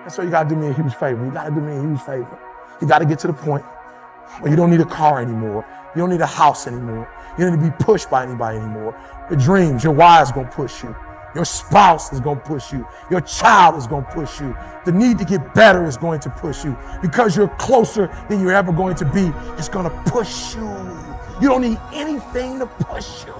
And so you gotta do me a huge favor. You gotta do me a huge favor. You gotta get to the point where you don't need a car anymore. You don't need a house anymore. You don't need to be pushed by anybody anymore. Your dreams, your why is gonna push you. Your spouse is gonna push you. Your child is gonna push you. The need to get better is going to push you. Because you're closer than you're ever going to be, it's gonna push you. You don't need anything to push you.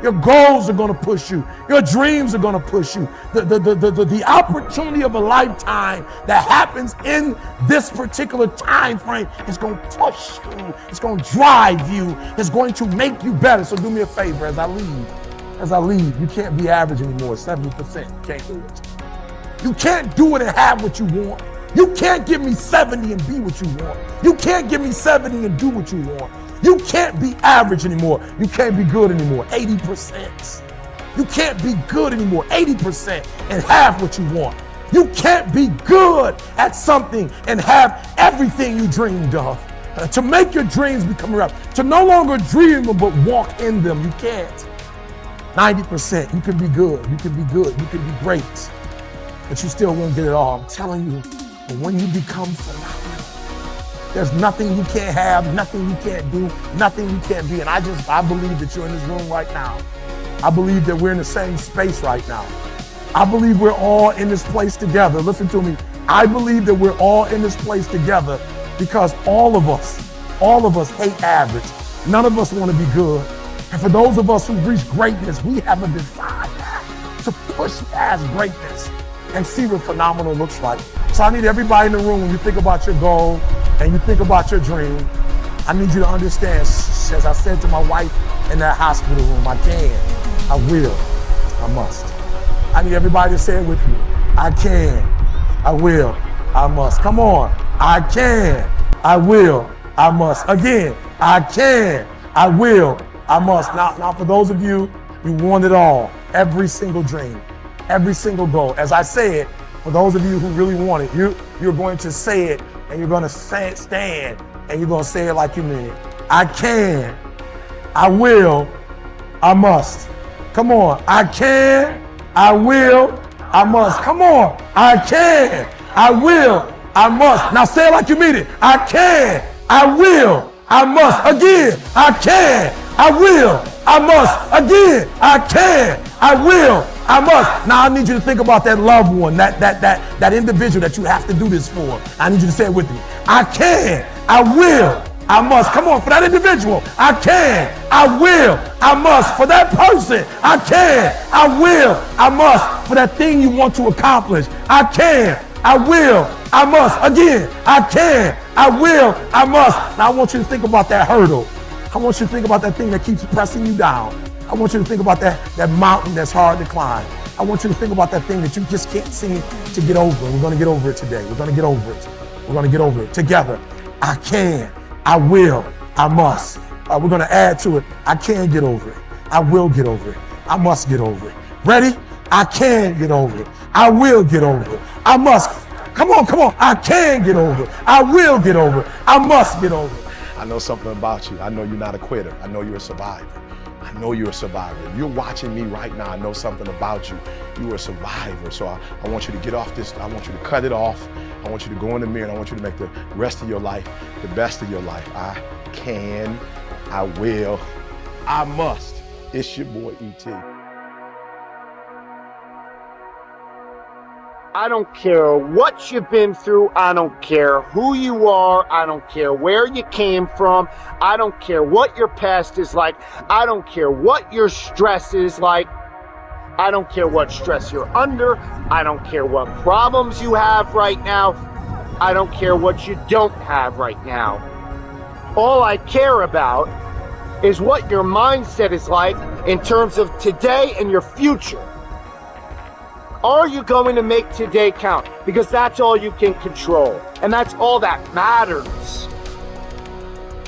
Your goals are gonna push you. Your dreams are gonna push you. The opportunity of a lifetime that happens in this particular time frame is gonna push you. It's gonna drive you. It's going to make you better. So do me a favor as I leave, you can't be average anymore, 70%. You can't do it. You can't do it and have what you want. You can't give me 70 and be what you want. You can't give me 70 and do what you want. You can't be average anymore. You can't be good anymore, 80%. You can't be good anymore, 80% and have what you want. You can't be good at something and have everything you dreamed of. To make your dreams become real, to no longer dream them but walk in them, you can't. 90%, you can be good, you can be good, you can be great, but you still won't get it all. I'm telling you, but when you become phenomenal, there's nothing you can't have, nothing you can't do, nothing you can't be. And I believe that you're in this room right now. I believe that we're in the same space right now. I believe we're all in this place together. Listen to me. I believe that we're all in this place together because all of us hate average. None of us want to be good. And for those of us who've reached greatness, we have a desire to push past greatness and see what phenomenal looks like. So I need everybody in the room, when you think about your goal and you think about your dream, I need you to understand, as I said to my wife in that hospital room, I can, I will, I must. I need everybody to say it with me. I can, I will, I must. Come on. I can, I will, I must. Again, I can, I will, I must. Now for those of you, you want it all. Every single dream, every single goal. As I say it, for those of you who really want it, you're going to say it and you're going to stand and you're going to say it like you mean it. I can, I will, I must. Come on. I can, I will, I must. Come on. I can, I will, I must. Now say it like you mean it. I can, I will, I must. Again, I can, I will, I must. Again, I can, I will, I must. Now I need you to think about that loved one, that individual that you have to do this for. I need you to say it with me. I can, I will, I must. Come on, for that individual. I can, I will, I must. For that person, I can, I will, I must. For that thing you want to accomplish, I can, I will, I must. Again, I can, I will, I must. Now I want you to think about that hurdle. I want you to think about that thing that keeps pressing you down. I want you to think about that mountain that's hard to climb. I want you to think about that thing that you just can't seem to get over. We're going to get over it today. We're going to get over it. We're going to get over it together. I can, I will, I must. We're going to add to it. I can get over it. I will get over it. I must get over it. Ready? I can get over it. I will get over it. I must. Come on, come on. I can get over it. I will get over it. I must get over it. I know something about you. I know you're not a quitter. I know you're a survivor. I know you're a survivor. You're watching me right now. I know something about you. You're a survivor. So I want you to get off this. I want you to cut it off. I want you to go in the mirror and I want you to make the rest of your life the best of your life. I can, I will, I must. It's your boy E.T. I don't care what you've been through. I don't care who you are. I don't care where you came from. I don't care what your past is like. I don't care what your stress is like. I don't care what stress you're under. I don't care what problems you have right now. I don't care what you don't have right now. All I care about is what your mindset is like in terms of today and your future. Are you going to make today count? Because that's all you can control. And that's all that matters.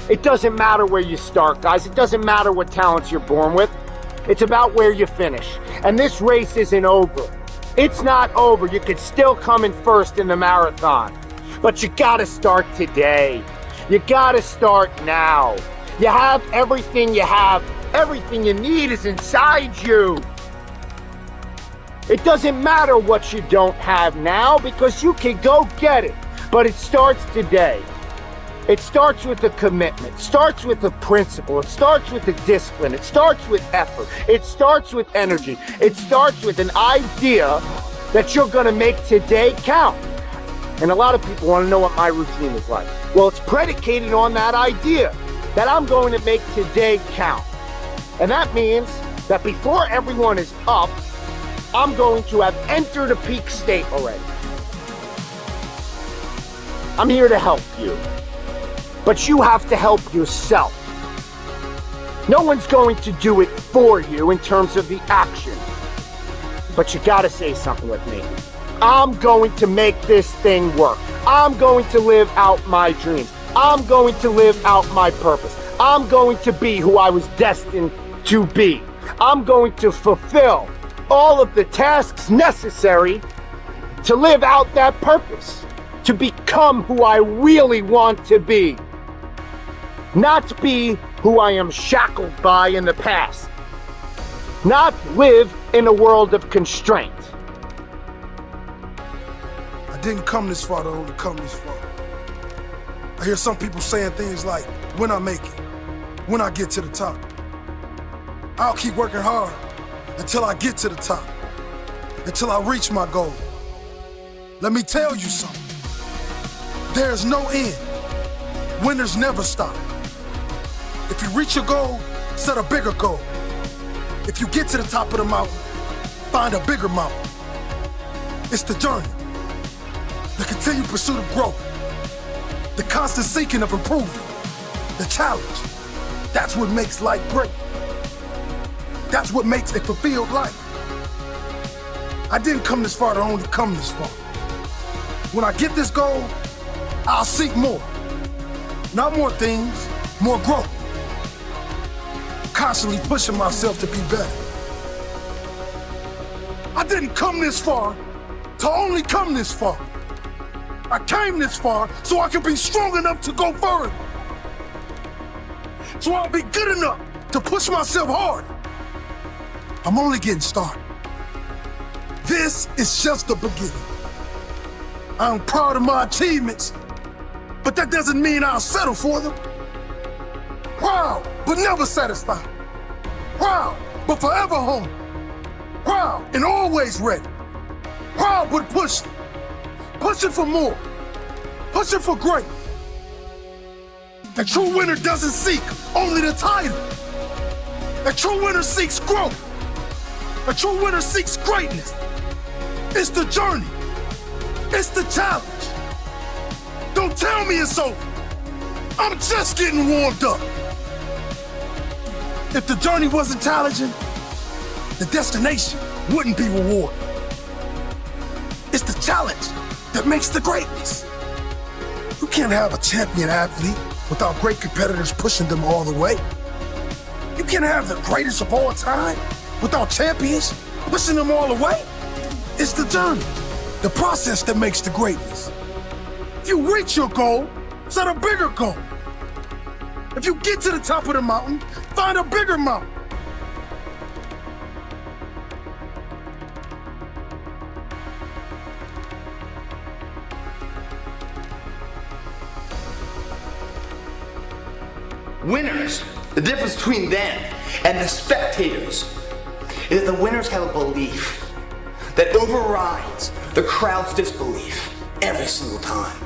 It doesn't matter where you start, guys. It doesn't matter what talents you're born with. It's about where you finish. And this race isn't over. It's not over. You could still come in first in the marathon. But you gotta start today. You gotta start now. You have everything you have. Everything you need is inside you. It doesn't matter what you don't have now because you can go get it. But it starts today. It starts with a commitment. It starts with a principle. It starts with a discipline. It starts with effort. It starts with energy. It starts with an idea that you're going to make today count. And a lot of people want to know what my routine is like. Well, it's predicated on that idea that I'm going to make today count. And that means that before everyone is up, I'm going to have entered a peak state already. I'm here to help you, but you have to help yourself. No one's going to do it for you in terms of the action, but you gotta say something with me. I'm going to make this thing work. I'm going to live out my dreams. I'm going to live out my purpose. I'm going to be who I was destined to be. I'm going to fulfill all of the tasks necessary to live out that purpose, to become who I really want to be, not be who I am shackled by in the past, not live in a world of constraint. I didn't come this far to only come this far. I hear some people saying things like, when I make it, when I get to the top. I'll keep working hard until I get to the top, until I reach my goal. Let me tell you something. There's no end. Winners never stop. If you reach your goal, set a bigger goal. If you get to the top of the mountain, find a bigger mountain. It's the journey, the continued pursuit of growth, the constant seeking of improvement, the challenge. That's what makes life great. That's what makes a fulfilled life. I didn't come this far to only come this far. When I get this goal, I'll seek more. Not more things, more growth. Constantly pushing myself to be better. I didn't come this far to only come this far. I came this far so I can be strong enough to go further. So I'll be good enough to push myself hard. I'm only getting started. This is just the beginning. I'm proud of my achievements, but that doesn't mean I'll settle for them. Proud, but never satisfied. Proud, but forever hungry. Proud and always ready. Proud, but pushing. Pushing for more. Pushing for great. A true winner doesn't seek only the title. A true winner seeks growth. A true winner seeks greatness. It's the journey. It's the challenge. Don't tell me it's over. I'm just getting warmed up. If the journey wasn't challenging, the destination wouldn't be rewarded. It's the challenge that makes the greatness. You can't have a champion athlete without great competitors pushing them all the way. You can't have the greatest of all time without champions pushing them all the way. It's the journey, the process that makes the greatness. If you reach your goal, set a bigger goal. If you get to the top of the mountain, find a bigger mountain. Winners, the difference between them and the spectators is that the winners have a belief that overrides the crowd's disbelief every single time.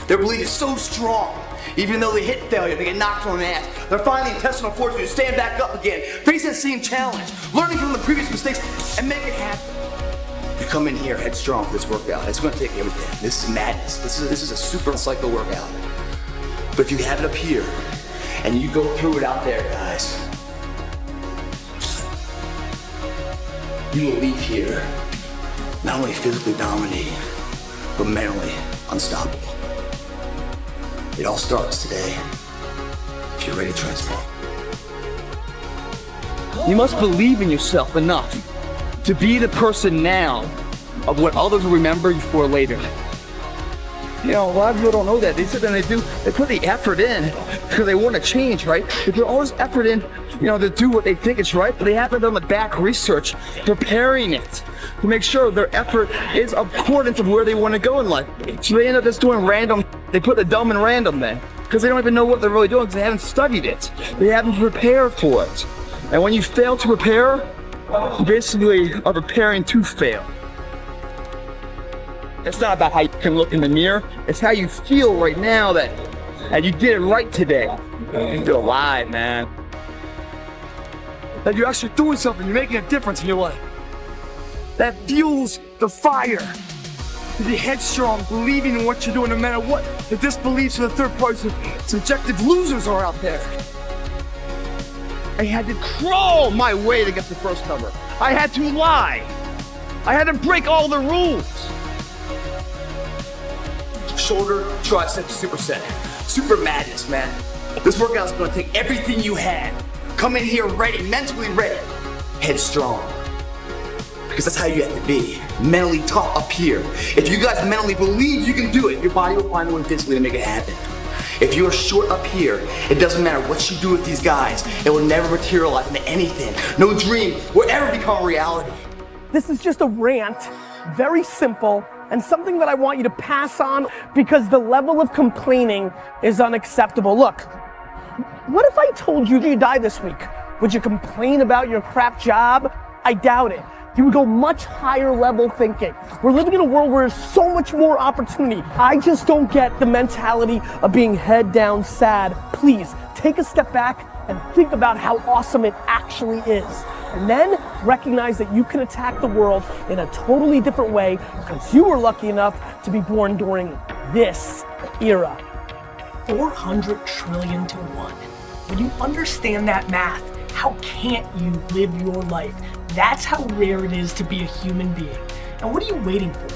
Their belief is so strong, even though they hit failure, they get knocked on the ass. They're finding the intestinal fortitude to stand back up again, facing the same challenge, learning from the previous mistakes, and make it happen. You come in here headstrong for this workout. It's going to take everything. This is madness. This is a super cycle workout. But if you have it up here, and you go through it out there, guys, you will leave here not only physically dominating, but mentally unstoppable. It all starts today, if you're ready to transform. You must believe in yourself enough to be the person now of what others will remember you for later. You know, a lot of people don't know that. They sit there and they put the effort in because they want to change, right? They put all this effort in, to do what they think is right, but they haven't done the back research, preparing it to make sure their effort is accordance of where they want to go in life. So they end up just doing random, they put the dumb in random then, because they don't even know what they're really doing because they haven't studied it. They haven't prepared for it. And when you fail to prepare, you basically are preparing to fail. It's not about how you can look in the mirror, it's how you feel right now that you did it right today. You're alive, man. That you're actually doing something, you're making a difference in your life. That fuels the fire. To be headstrong, believing in what you're doing no matter what the disbeliefs of the third party subjective losers are out there. I had to crawl my way to get the first number. I had to lie. I had to break all the rules. Shoulder, tricep, superset. Super madness, man. This workout's gonna take everything you had. Come in here ready, mentally ready. Headstrong. Because that's how you have to be. Mentally tough up here. If you guys mentally believe you can do it, your body will find a way physically to make it happen. If you're short up here, it doesn't matter what you do with these guys, it will never materialize into anything. No dream will ever become a reality. This is just a rant, very simple, and something that I want you to pass on because the level of complaining is unacceptable. Look, what if I told you you'd die this week? Would you complain about your crap job? I doubt it. You would go much higher level thinking. We're living in a world where there's so much more opportunity. I just don't get the mentality of being head down sad. Please, take a step back and think about how awesome it actually is. And then recognize that you can attack the world in a totally different way because you were lucky enough to be born during this era. 400 trillion to 1. When you understand that math, how can't you live your life? That's how rare it is to be a human being. And what are you waiting for?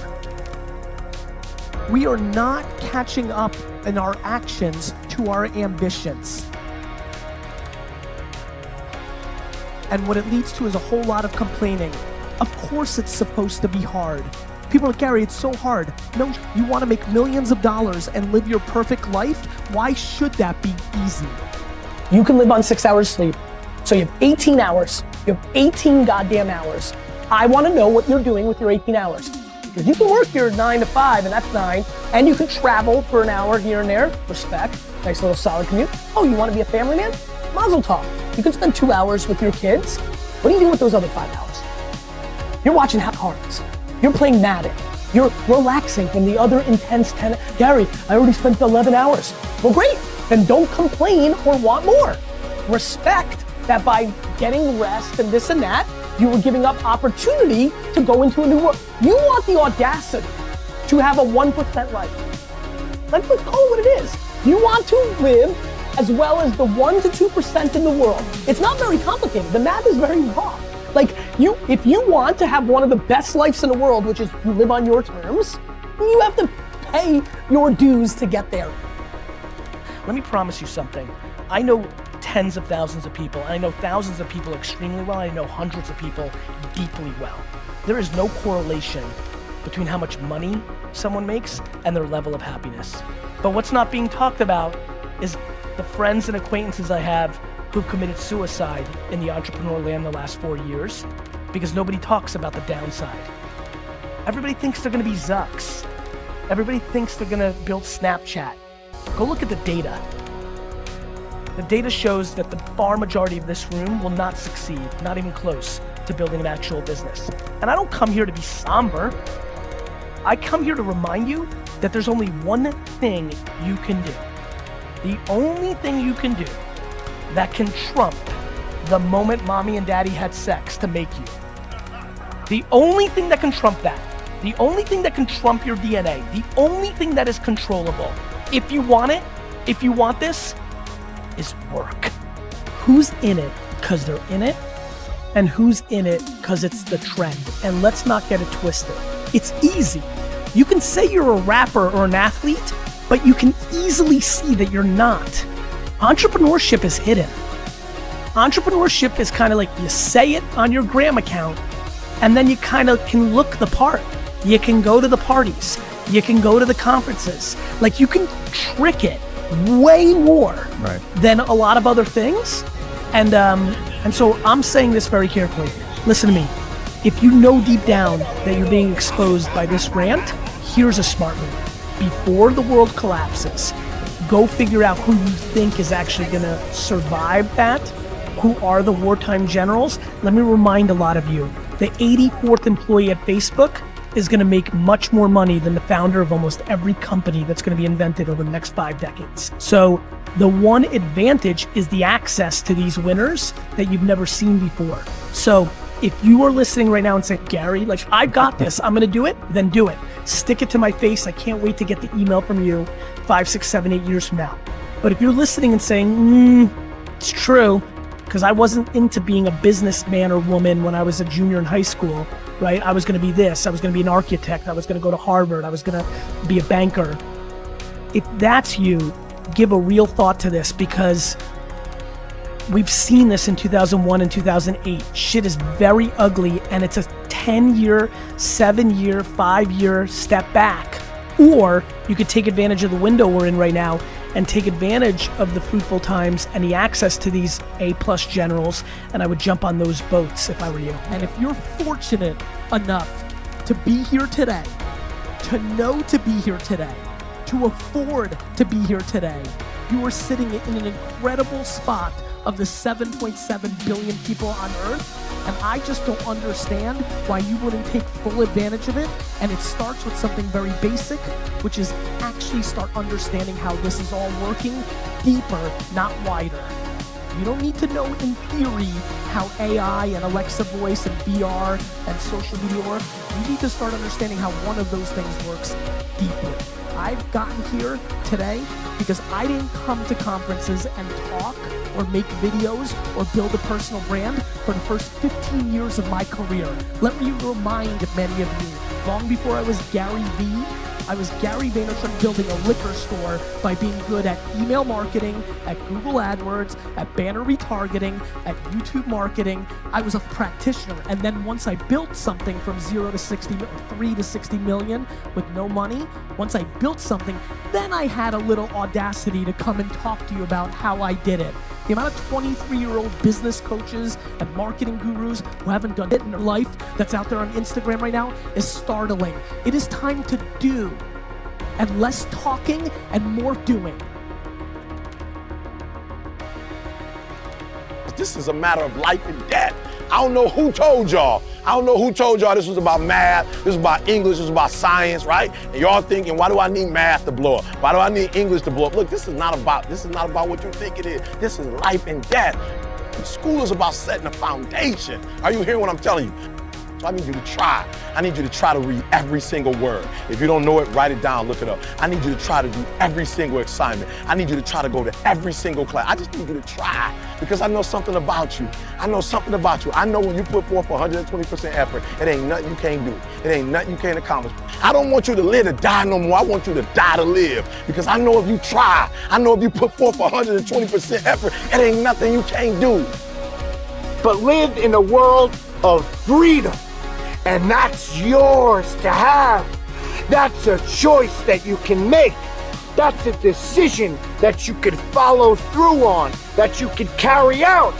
We are not catching up in our actions to our ambitions. And what it leads to is a whole lot of complaining. Of course it's supposed to be hard. People are like, Gary, it's so hard. No, you want to make millions of dollars and live your perfect life? Why should that be easy? You can live on 6 hours sleep. So you have 18 hours. You have 18 goddamn hours. I want to know what you're doing with your 18 hours. Because you can work your 9 to 5, and that's 9, and you can travel for an hour here and there. Respect. Nice little solid commute. Oh, you want to be a family man? Mazel tov. You can spend 2 hours with your kids. What do you do with those other 5 hours? You're watching Hearts. You're playing Madden. You're relaxing from the other intense 10. Gary, I already spent 11 hours. Well, great. Then don't complain or want more. Respect that by getting rest and this and that, you were giving up opportunity to go into a new world. You want the audacity to have a 1% life. Let's call it what it is. You want to live as well as the 1 to 2% in the world. It's not very complicated. The math is very raw. Like, if you want to have one of the best lives in the world, which is you live on your terms, you have to pay your dues to get there. Let me promise you something. I know tens of thousands of people. I know thousands of people extremely well. I know hundreds of people deeply well. There is no correlation between how much money someone makes and their level of happiness. But what's not being talked about is the friends and acquaintances I have who've committed suicide in the entrepreneur land the last 4 years because nobody talks about the downside. Everybody thinks they're gonna be Zucks. Everybody thinks they're gonna build Snapchat. Go look at the data. The data shows that the far majority of this room will not succeed, not even close to building an actual business. And I don't come here to be somber. I come here to remind you that there's only one thing you can do. The only thing you can do that can trump the moment mommy and daddy had sex to make you. The only thing that can trump that, the only thing that can trump your DNA, the only thing that is controllable, if you want it, if you want this, is work. Who's in it because they're in it, and who's in it because it's the trend? And let's not get it twisted. It's easy. You can say you're a rapper or an athlete, but you can easily see that you're not. Entrepreneurship is hidden. Entrepreneurship is kind of like you say it on your gram account, and then you kind of can look the part. You can go to the parties. You can go to the conferences. Like, you can trick it way more than a lot of other things. And so I'm saying this very carefully. Listen to me. If you know deep down that you're being exposed by this rant, here's a smart move. Before the world collapses, go figure out who you think is actually gonna survive that. Who are the wartime generals? Let me remind a lot of you, the 84th employee at Facebook is gonna make much more money than the founder of almost every company that's gonna be invented over the next 5 decades. So the one advantage is the access to these winners that you've never seen before. So if you are listening right now and saying, Gary, like, I got this, I'm gonna do it, then do it. Stick it to my face. I can't wait to get the email from you 5, 6, 7, 8 years from now. But if you're listening and saying, it's true, because I wasn't into being a businessman or woman when I was a junior in high school, right? I was gonna be this, I was gonna be an architect, I was gonna go to Harvard, I was gonna be a banker. If that's you, give a real thought to this, because we've seen this in 2001 and 2008. Shit is very ugly, and it's a 10-year, 7-year, 5-year step back. Or you could take advantage of the window we're in right now and take advantage of the fruitful times and the access to these A+ generals, and I would jump on those boats if I were you. And if you're fortunate enough to be here today, to know to be here today, to afford to be here today, you are sitting in an incredible spot of the 7.7 billion people on Earth, and I just don't understand why you wouldn't take full advantage of it. And it starts with something very basic, which is actually start understanding how this is all working deeper, not wider. You don't need to know in theory how AI and Alexa voice and VR and social media work. You need to start understanding how one of those things works deeply. I've gotten here today because I didn't come to conferences and talk or make videos or build a personal brand for the first 15 years of my career. Let me remind many of you, long before I was Gary V, I was Gary Vaynerchuk building a liquor store by being good at email marketing, at Google AdWords, at banner retargeting, at YouTube marketing. I was a practitioner. And then once I built something from 0 to 60, or 3 to 60 million with no money, once I built something, then I had a little audacity to come and talk to you about how I did it. The amount of 23-year-old business coaches and marketing gurus who haven't done it in their life that's out there on Instagram right now is startling. It is time to do, and less talking and more doing. This is a matter of life and death. I don't know who told y'all. I don't know who told y'all this was about math, this was about English, this was about science, right? And y'all thinking, why do I need math to blow up? Why do I need English to blow up? Look, this is not about what you think it is. This is life and death. School is about setting a foundation. Are you hearing what I'm telling you? So I need you to try. I need you to try to read every single word. If you don't know it, write it down, look it up. I need you to try to do every single assignment. I need you to try to go to every single class. I just need you to try, because I know something about you. I know something about you. I know when you put forth 120% effort, it ain't nothing you can't do. It ain't nothing you can't accomplish. I don't want you to live to die no more. I want you to die to live, because I know if you try, I know if you put forth 120% effort, it ain't nothing you can't do. But live in a world of freedom. And that's yours to have. That's a choice that you can make. That's a decision that you could follow through on, that you could carry out.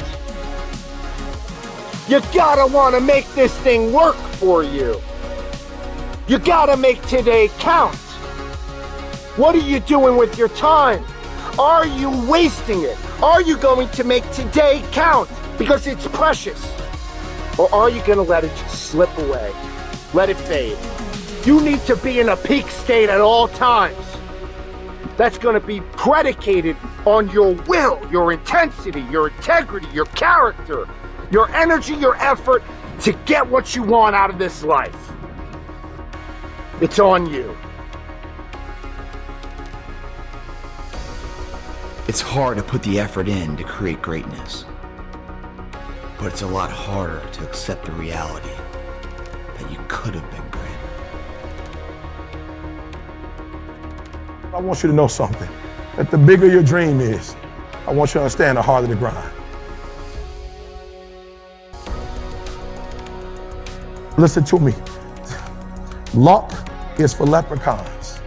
You gotta wanna make this thing work for you. You gotta make today count. What are you doing with your time? Are you wasting it? Are you going to make today count? Because it's precious. Or are you gonna let it just slip away? Let it fade. You need to be in a peak state at all times. That's gonna be predicated on your will, your intensity, your integrity, your character, your energy, your effort to get what you want out of this life. It's on you. It's hard to put the effort in to create greatness. But it's a lot harder to accept the reality that you could have been great. I want you to know something, that the bigger your dream is, I want you to understand the harder the grind. Listen to me. Luck is for leprechauns,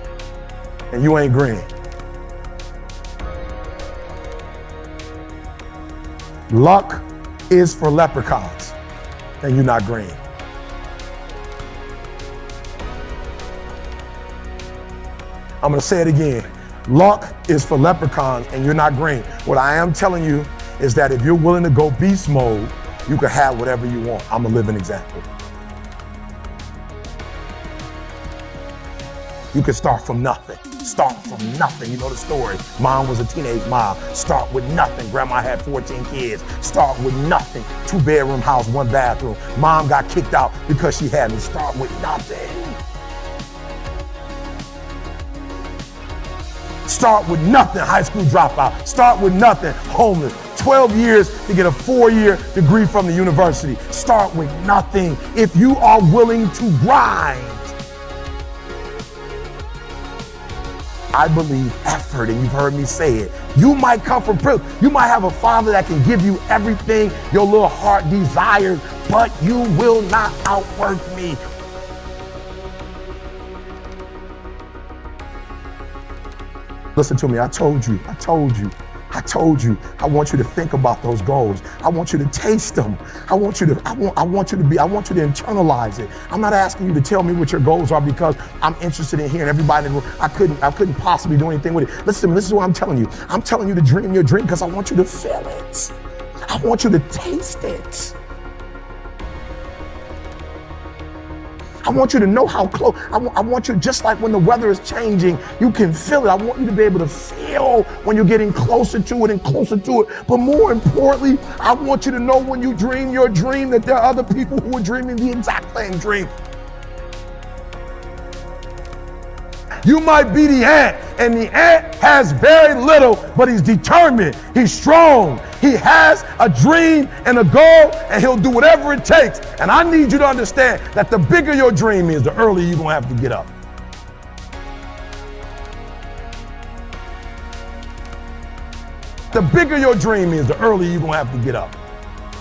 and you ain't green. Luck is for leprechauns, and you're not green. I'm gonna say it again. Luck is for leprechauns and you're not green. What I am telling you is that if you're willing to go beast mode, you can have whatever you want. I'm a living example. You can start from nothing. Start from nothing. You know the story. Mom was a teenage mom. Start with nothing. Grandma had 14 kids. Start with nothing. 2-bedroom house, 1 bathroom. Mom got kicked out because she had me. Start with nothing. Start with nothing. High school dropout. Start with nothing. Homeless. 12 years to get a 4-year degree from the university. Start with nothing. If you are willing to grind, I believe effort, and you've heard me say it. You might come from privilege. You might have a father that can give you everything your little heart desires, but you will not outwork me. Listen to me, I told you. I want you to think about those goals. I want you to taste them. I want you to internalize it. I'm not asking you to tell me what your goals are because I'm interested in hearing everybody in the room. I couldn't possibly do anything with it. Listen to me, this is what I'm telling you. I'm telling you to dream your dream because I want you to feel it. I want you to taste it. I want you to know how close. I want you, just like when the weather is changing, you can feel it. I want you to be able to feel when you're getting closer to it and closer to it. But more importantly, I want you to know when you dream your dream that there are other people who are dreaming the exact same dream. You might be the ant, and the ant has very little, but he's determined, he's strong, he has a dream and a goal, and he'll do whatever it takes. And I need you to understand that the bigger your dream is, the earlier you're gonna have to get up. The bigger your dream is, the earlier you're gonna have to get up.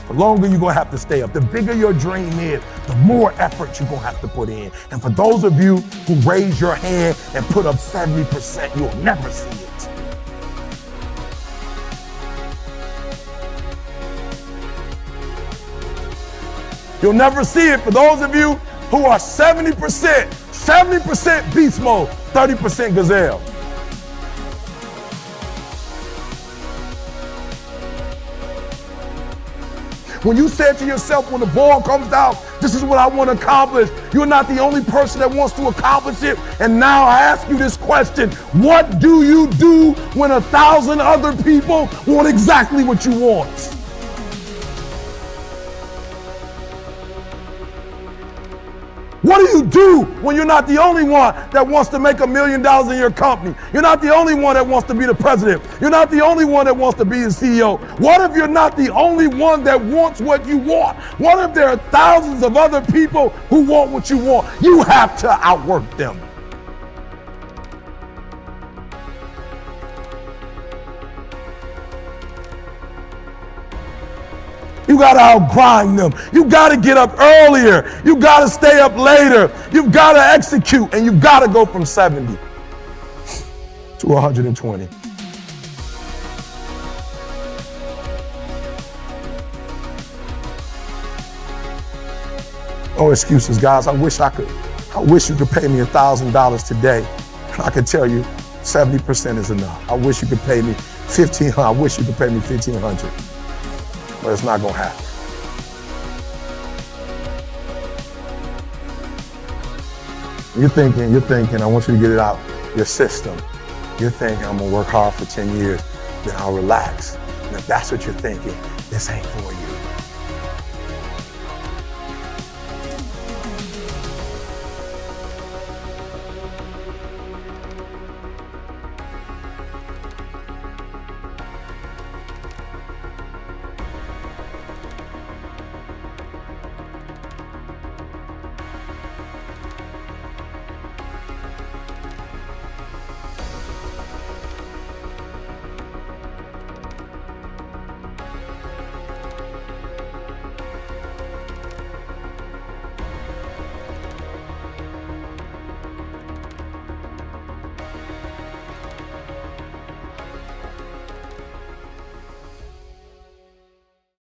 The longer you're gonna have to stay up. The bigger your dream is, the more effort you're gonna have to put in. And for those of you who raise your hand and put up 70%, you'll never see it. You'll never see it. For those of you who are 70% beast mode, 30% gazelle. When you said to yourself, when the ball comes out, this is what I want to accomplish, you're not the only person that wants to accomplish it. And now I ask you this question: what do you do when 1,000 other people want exactly what you want? What do you do when you're not the only one that wants to make $1 million in your company? You're not the only one that wants to be the president. You're not the only one that wants to be the CEO. What if you're not the only one that wants what you want? What if there are thousands of other people who want what you want? You have to outwork them. You gotta outgrind them. You gotta get up earlier. You gotta stay up later. You've gotta execute, and you've gotta go from 70 to 120. No excuses, guys. I wish you could pay me $1,000 today. I could tell you 70% is enough. I wish you could pay me $1,500. I wish you could pay me $1,500. But it's not gonna happen. You're thinking, I want you to get it out your system. You're thinking, I'm gonna work hard for 10 years, then I'll relax. And if that's what you're thinking, this ain't for you.